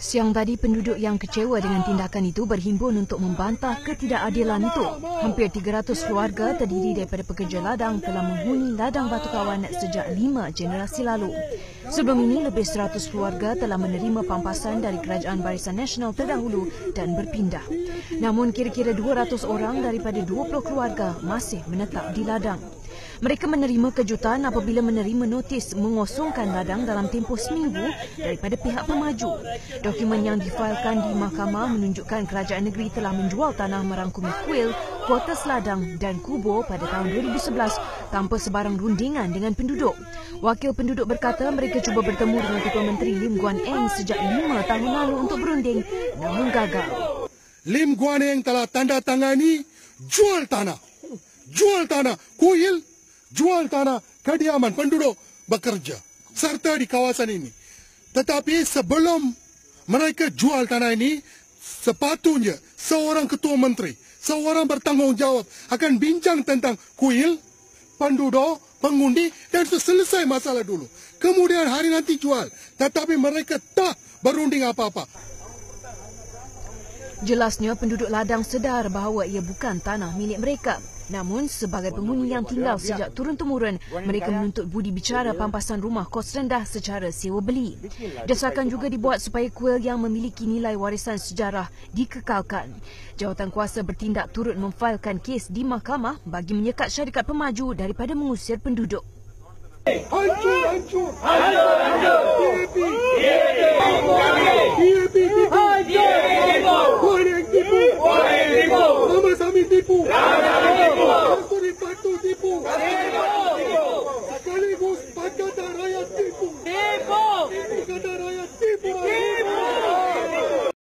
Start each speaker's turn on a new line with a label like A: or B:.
A: Siang tadi, penduduk yang kecewa dengan tindakan itu berhimpun untuk membantah ketidakadilan itu. Hampir 300 keluarga terdiri daripada pekerja ladang telah menghuni ladang Batu Kawan sejak 5 generasi lalu. Sebelum ini, lebih 100 keluarga telah menerima pampasan dari Kerajaan Barisan Nasional terdahulu dan berpindah. Namun, kira-kira 200 orang daripada 20 keluarga masih menetap di ladang. Mereka menerima kejutan apabila menerima notis mengosongkan ladang dalam tempoh seminggu daripada pihak pemaju. Dokumen yang difailkan di mahkamah menunjukkan kerajaan negeri telah menjual tanah merangkumi kuil, kuartus ladang dan kubur pada tahun 2011 tanpa sebarang rundingan dengan penduduk. Wakil penduduk berkata mereka cuba bertemu dengan Ketua Menteri Lim Guan Eng sejak 5 tahun lalu untuk berunding, namun gagal.
B: Lim Guan Eng telah tanda tangani jual tanah kuil, jual tanah kediaman penduduk bekerja serta di kawasan ini. Tetapi sebelum mereka jual tanah ini, sepatutnya seorang ketua menteri, seorang bertanggungjawab akan bincang tentang kuil, penduduk, pengundi dan selesai masalah dulu. Kemudian hari nanti jual. Tetapi mereka tak berunding apa-apa.
A: Jelasnya penduduk ladang sedar bahawa ia bukan tanah milik mereka. Namun, sebagai penghuni yang tinggal sejak turun-temurun, mereka menuntut budi bicara pampasan rumah kos rendah secara sewa beli. Desakan juga dibuat supaya kuil yang memiliki nilai warisan sejarah dikekalkan. Jawatan kuasa bertindak turut memfailkan kes di mahkamah bagi menyekat syarikat pemaju daripada mengusir penduduk.
B: Hancur! Tipu! Sekaligus Pakatan Rakyat tipu! Kata rakyat tipu!